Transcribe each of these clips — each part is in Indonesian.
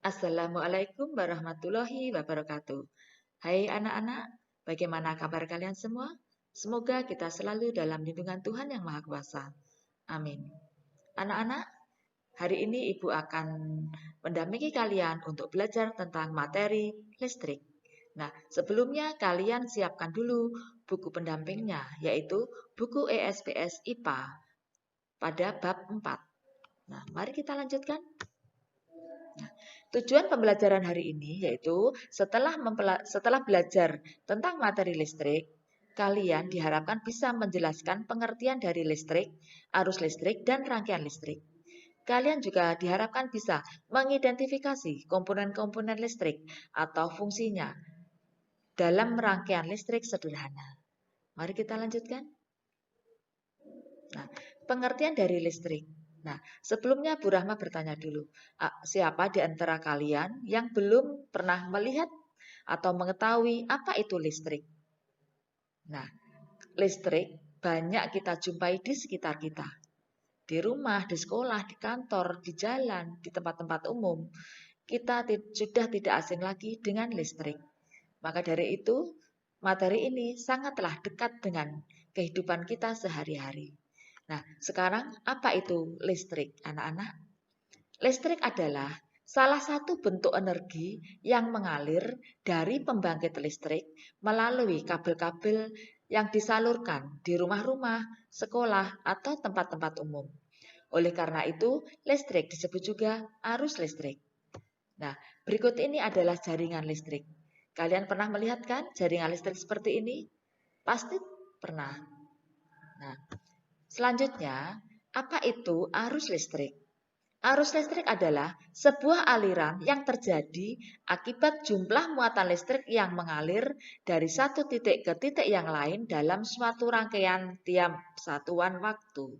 Assalamualaikum warahmatullahi wabarakatuh. Hai anak-anak, bagaimana kabar kalian semua? Semoga kita selalu dalam lindungan Tuhan Yang Maha Kuasa. Amin. Anak-anak, hari ini Ibu akan mendampingi kalian untuk belajar tentang materi listrik. Nah, sebelumnya kalian siapkan dulu buku pendampingnya, yaitu buku ESPS IPA pada bab 4. Nah, mari kita lanjutkan. Tujuan pembelajaran hari ini yaitu setelah belajar tentang materi listrik, kalian diharapkan bisa menjelaskan pengertian dari listrik, arus listrik, dan rangkaian listrik. Kalian juga diharapkan bisa mengidentifikasi komponen-komponen listrik atau fungsinya dalam rangkaian listrik sederhana. Mari kita lanjutkan. Nah, pengertian dari listrik. Nah, sebelumnya Bu Rahma bertanya dulu, siapa di antara kalian yang belum pernah melihat atau mengetahui apa itu listrik? Nah, listrik banyak kita jumpai di sekitar kita. Di rumah, di sekolah, di kantor, di jalan, di tempat-tempat umum. Kita sudah tidak asing lagi dengan listrik. Maka dari itu, materi ini sangatlah dekat dengan kehidupan kita sehari-hari. Nah, sekarang apa itu listrik, anak-anak? Listrik adalah salah satu bentuk energi yang mengalir dari pembangkit listrik melalui kabel-kabel yang disalurkan di rumah-rumah, sekolah, atau tempat-tempat umum. Oleh karena itu, listrik disebut juga arus listrik. Nah, berikut ini adalah jaringan listrik. Kalian pernah melihat kan jaringan listrik seperti ini? Pasti pernah. Nah, selanjutnya, apa itu arus listrik? Arus listrik adalah sebuah aliran yang terjadi akibat jumlah muatan listrik yang mengalir dari satu titik ke titik yang lain dalam suatu rangkaian tiap satuan waktu.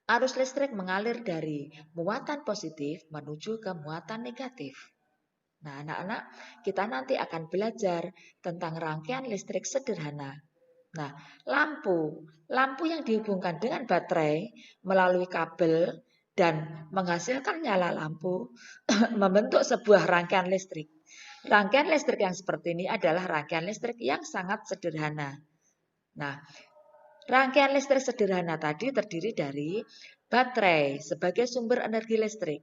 Arus listrik mengalir dari muatan positif menuju ke muatan negatif. Nah, anak-anak, kita nanti akan belajar tentang rangkaian listrik sederhana. Nah, lampu yang dihubungkan dengan baterai melalui kabel dan menghasilkan nyala lampu membentuk sebuah rangkaian listrik. Rangkaian listrik yang seperti ini adalah rangkaian listrik yang sangat sederhana. Nah, rangkaian listrik sederhana tadi terdiri dari baterai sebagai sumber energi listrik,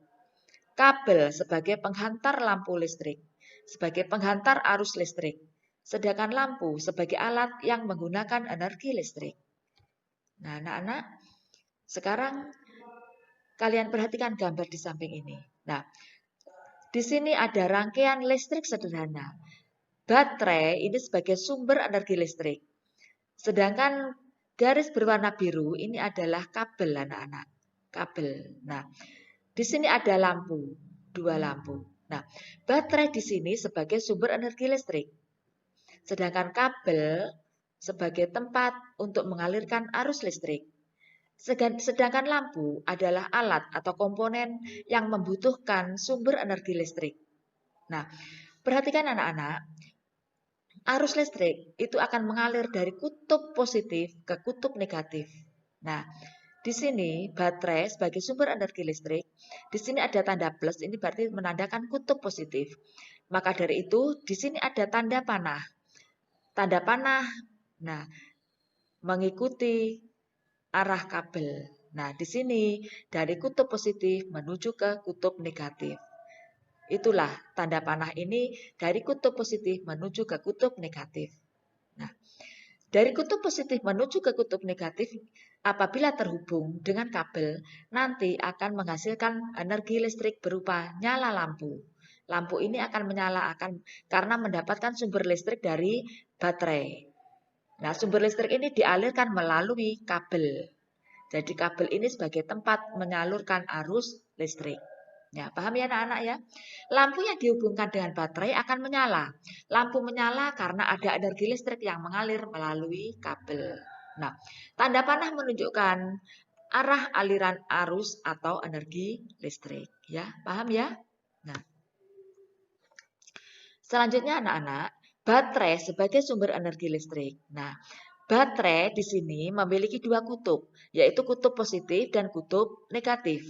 kabel sebagai penghantar lampu listrik, sebagai penghantar arus listrik, sedangkan lampu sebagai alat yang menggunakan energi listrik. Nah, anak-anak, sekarang kalian perhatikan gambar di samping ini. Nah, di sini ada rangkaian listrik sederhana. Baterai ini sebagai sumber energi listrik. Sedangkan garis berwarna biru ini adalah kabel, anak-anak. Kabel. Nah, di sini ada lampu, dua lampu. Nah, baterai di sini sebagai sumber energi listrik. Sedangkan kabel sebagai tempat untuk mengalirkan arus listrik. Sedangkan lampu adalah alat atau komponen yang membutuhkan sumber energi listrik. Nah, perhatikan anak-anak, arus listrik itu akan mengalir dari kutub positif ke kutub negatif. Nah, di sini baterai sebagai sumber energi listrik, di sini ada tanda plus, ini berarti menandakan kutub positif. Maka dari itu, di sini ada tanda panah. Tanda panah, nah, mengikuti arah kabel. Nah, di sini dari kutub positif menuju ke kutub negatif. Itulah tanda panah ini dari kutub positif menuju ke kutub negatif. Nah, dari kutub positif menuju ke kutub negatif, apabila terhubung dengan kabel, nanti akan menghasilkan energi listrik berupa nyala lampu. Lampu ini akan menyala karena mendapatkan sumber listrik dari baterai. Nah, sumber listrik ini dialirkan melalui kabel. Jadi kabel ini sebagai tempat menyalurkan arus listrik. Ya, paham ya anak-anak ya? Lampu yang dihubungkan dengan baterai akan menyala. Lampu menyala karena ada energi listrik yang mengalir melalui kabel. Nah, tanda panah menunjukkan arah aliran arus atau energi listrik. Ya, paham ya? Nah, selanjutnya anak-anak, baterai sebagai sumber energi listrik. Nah, Baterai di sini memiliki dua kutub, yaitu kutub positif dan kutub negatif.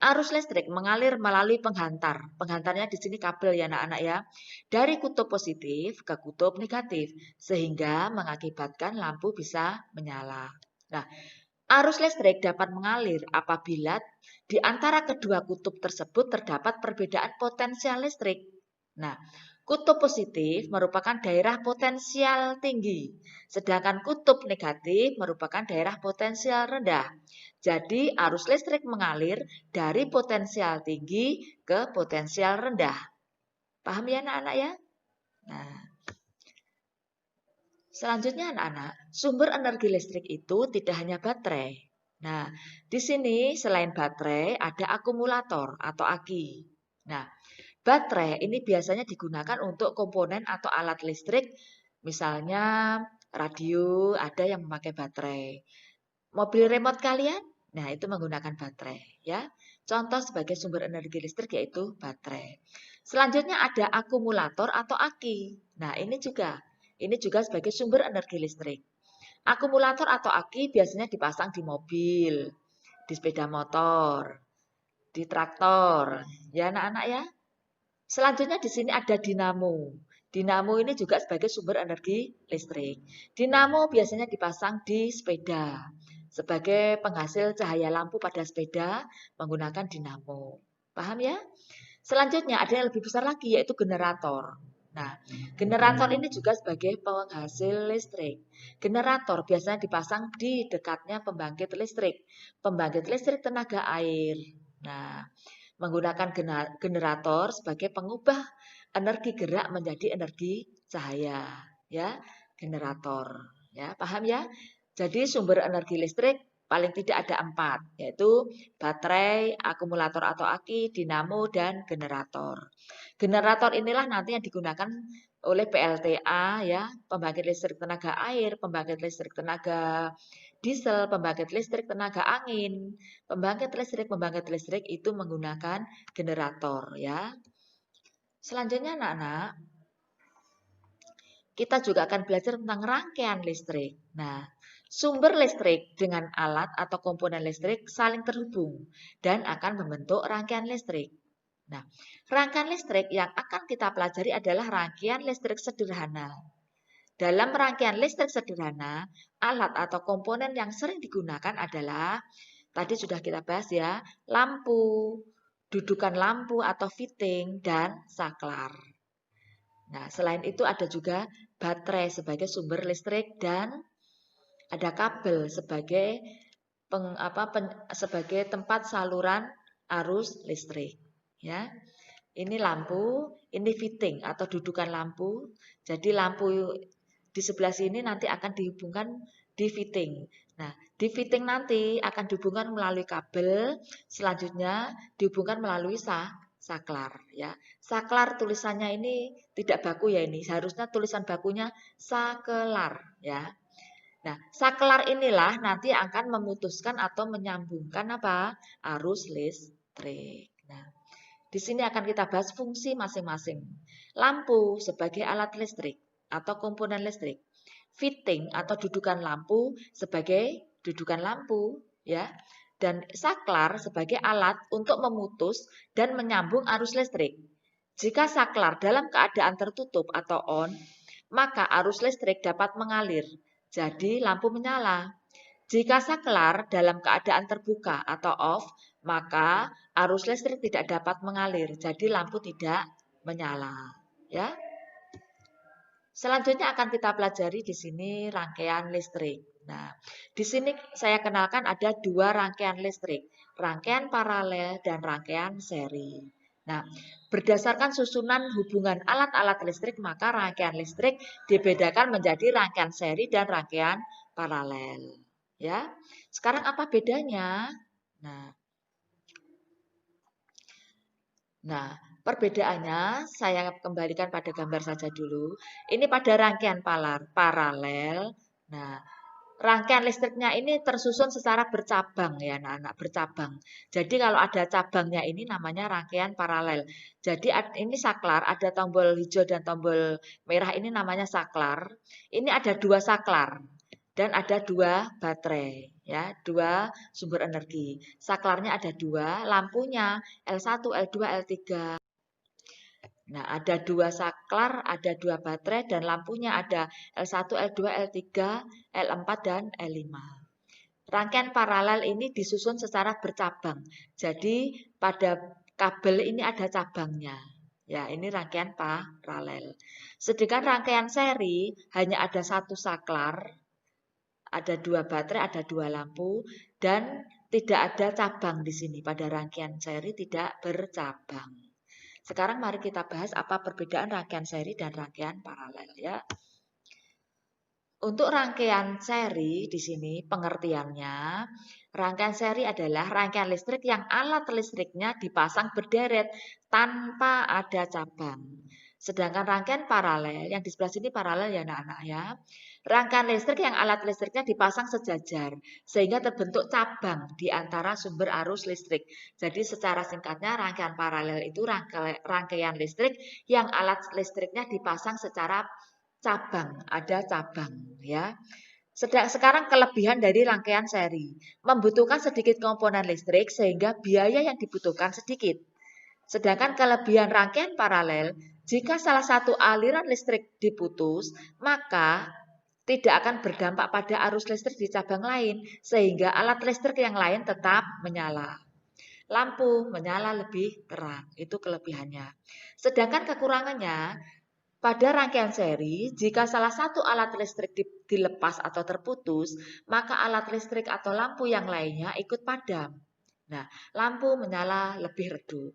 Arus listrik mengalir melalui penghantar. Penghantarnya di sini kabel ya anak-anak ya. Dari kutub positif ke kutub negatif, sehingga mengakibatkan lampu bisa menyala. Nah, arus listrik dapat mengalir apabila di antara kedua kutub tersebut terdapat perbedaan potensial listrik. Nah, kutub positif merupakan daerah potensial tinggi, sedangkan kutub negatif merupakan daerah potensial rendah. Jadi, arus listrik mengalir dari potensial tinggi ke potensial rendah. Paham ya anak-anak ya? Nah, selanjutnya anak-anak, sumber energi listrik itu tidak hanya baterai. Nah, di sini selain baterai ada akumulator atau aki. Nah, baterai ini biasanya digunakan untuk komponen atau alat listrik, misalnya radio, ada yang memakai baterai. Mobil remote kalian, nah itu menggunakan baterai ya. Contoh sebagai sumber energi listrik yaitu baterai. Selanjutnya ada akumulator atau aki. Nah, ini juga sebagai sumber energi listrik. Akumulator atau aki biasanya dipasang di mobil, di sepeda motor, di traktor, ya anak-anak ya. Selanjutnya di sini ada dinamo. Dinamo ini juga sebagai sumber energi listrik. Dinamo biasanya dipasang di sepeda. Sebagai penghasil cahaya lampu pada sepeda menggunakan dinamo. Paham ya? Selanjutnya ada yang lebih besar lagi yaitu generator. Nah, generator ini juga sebagai penghasil listrik. Generator biasanya dipasang di dekatnya pembangkit listrik. Pembangkit listrik tenaga air. Nah, menggunakan generator sebagai pengubah energi gerak menjadi energi cahaya, ya, generator, ya, paham ya? Jadi sumber energi listrik paling tidak ada 4, yaitu baterai, akumulator atau aki, dinamo, dan generator. Generator inilah nanti yang digunakan oleh PLTA, ya, pembangkit listrik tenaga air, pembangkit listrik tenaga diesel, pembangkit listrik tenaga angin. Pembangkit listrik itu menggunakan generator ya. Selanjutnya anak-anak, kita juga akan belajar tentang rangkaian listrik. Nah, sumber listrik dengan alat atau komponen listrik saling terhubung dan akan membentuk rangkaian listrik. Nah, rangkaian listrik yang akan kita pelajari adalah rangkaian listrik sederhana. Dalam rangkaian listrik sederhana, alat atau komponen yang sering digunakan adalah, tadi sudah kita bahas ya, lampu, dudukan lampu atau fitting, dan saklar. Nah, selain itu ada juga baterai sebagai sumber listrik dan ada kabel sebagai sebagai tempat saluran arus listrik. Ya, ini lampu, ini fitting atau dudukan lampu. Jadi lampu di sebelah sini nanti akan dihubungkan di fitting. Nah, di fitting nanti akan dihubungkan melalui kabel, selanjutnya dihubungkan melalui saklar ya. Saklar tulisannya ini tidak baku ya ini, seharusnya tulisan bakunya sakelar ya. Nah, saklar inilah nanti akan memutuskan atau menyambungkan apa? Arus listrik. Nah, di sini akan kita bahas fungsi masing-masing. Lampu sebagai alat listrik atau komponen listrik. Fitting atau dudukan lampu sebagai dudukan lampu ya. Dan saklar sebagai alat untuk memutus dan menyambung arus listrik. Jika saklar dalam keadaan tertutup atau on, maka arus listrik dapat mengalir. Jadi lampu menyala. Jika saklar dalam keadaan terbuka atau off, maka arus listrik tidak dapat mengalir. Jadi lampu tidak menyala. Ya. Selanjutnya akan kita pelajari di sini rangkaian listrik. Nah, di sini saya kenalkan ada 2 rangkaian listrik, rangkaian paralel dan rangkaian seri. Nah, berdasarkan susunan hubungan alat-alat listrik, maka rangkaian listrik dibedakan menjadi rangkaian seri dan rangkaian paralel. Ya, sekarang apa bedanya? Nah, perbedaannya saya kembalikan pada gambar saja dulu. Ini pada rangkaian paralel. Nah, rangkaian listriknya ini tersusun secara bercabang ya anak-anak, bercabang. Jadi kalau ada cabangnya ini namanya rangkaian paralel. Jadi ini saklar, ada tombol hijau dan tombol merah ini namanya saklar. Ini ada 2 saklar. dan ada 2 baterai, ya, 2 sumber energi. Saklarnya ada 2, lampunya L1, L2, L3. Nah, ada 2 saklar, ada 2 baterai, dan lampunya ada L1, L2, L3, L4, dan L5. Rangkaian paralel ini disusun secara bercabang. Jadi pada kabel ini ada cabangnya. Ya, ini rangkaian paralel. Sedangkan rangkaian seri hanya ada 1 saklar, ada 2 baterai, ada 2 lampu, dan tidak ada cabang di sini. Pada rangkaian seri tidak bercabang. Sekarang mari kita bahas apa perbedaan rangkaian seri dan rangkaian paralel, ya. Untuk rangkaian seri di sini pengertiannya, rangkaian seri adalah rangkaian listrik yang alat listriknya dipasang berderet tanpa ada cabang. Sedangkan rangkaian paralel, yang di sebelah sini paralel ya anak-anak ya. Rangkaian listrik yang alat listriknya dipasang sejajar sehingga terbentuk cabang di antara sumber arus listrik. Jadi secara singkatnya rangkaian paralel itu rangkaian listrik yang alat listriknya dipasang secara cabang, ada cabang ya. Sekarang kelebihan dari rangkaian seri, membutuhkan sedikit komponen listrik sehingga biaya yang dibutuhkan sedikit. Sedangkan kelebihan rangkaian paralel, jika salah satu aliran listrik diputus, maka tidak akan berdampak pada arus listrik di cabang lain, sehingga alat listrik yang lain tetap menyala. Lampu menyala lebih terang, itu kelebihannya. Sedangkan kekurangannya, pada rangkaian seri, jika salah satu alat listrik dilepas atau terputus, maka alat listrik atau lampu yang lainnya ikut padam. Nah, lampu menyala lebih redup.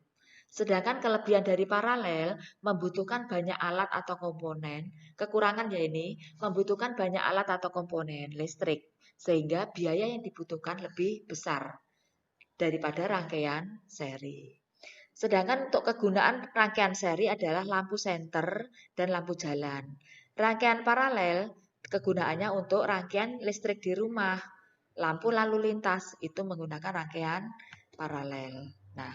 Sedangkan kelebihan dari paralel membutuhkan banyak alat atau komponen. Kekurangannya ini membutuhkan banyak alat atau komponen listrik, sehingga biaya yang dibutuhkan lebih besar daripada rangkaian seri. Sedangkan untuk kegunaan rangkaian seri adalah lampu senter dan lampu jalan. Rangkaian paralel kegunaannya untuk rangkaian listrik di rumah. Lampu lalu lintas itu menggunakan rangkaian paralel. Nah,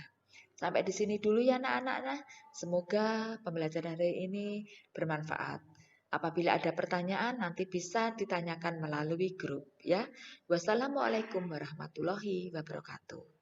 sampai di sini dulu ya anak-anaknya. Semoga pembelajaran hari ini bermanfaat. Apabila ada pertanyaan nanti bisa ditanyakan melalui grup ya. Wassalamualaikum warahmatullahi wabarakatuh.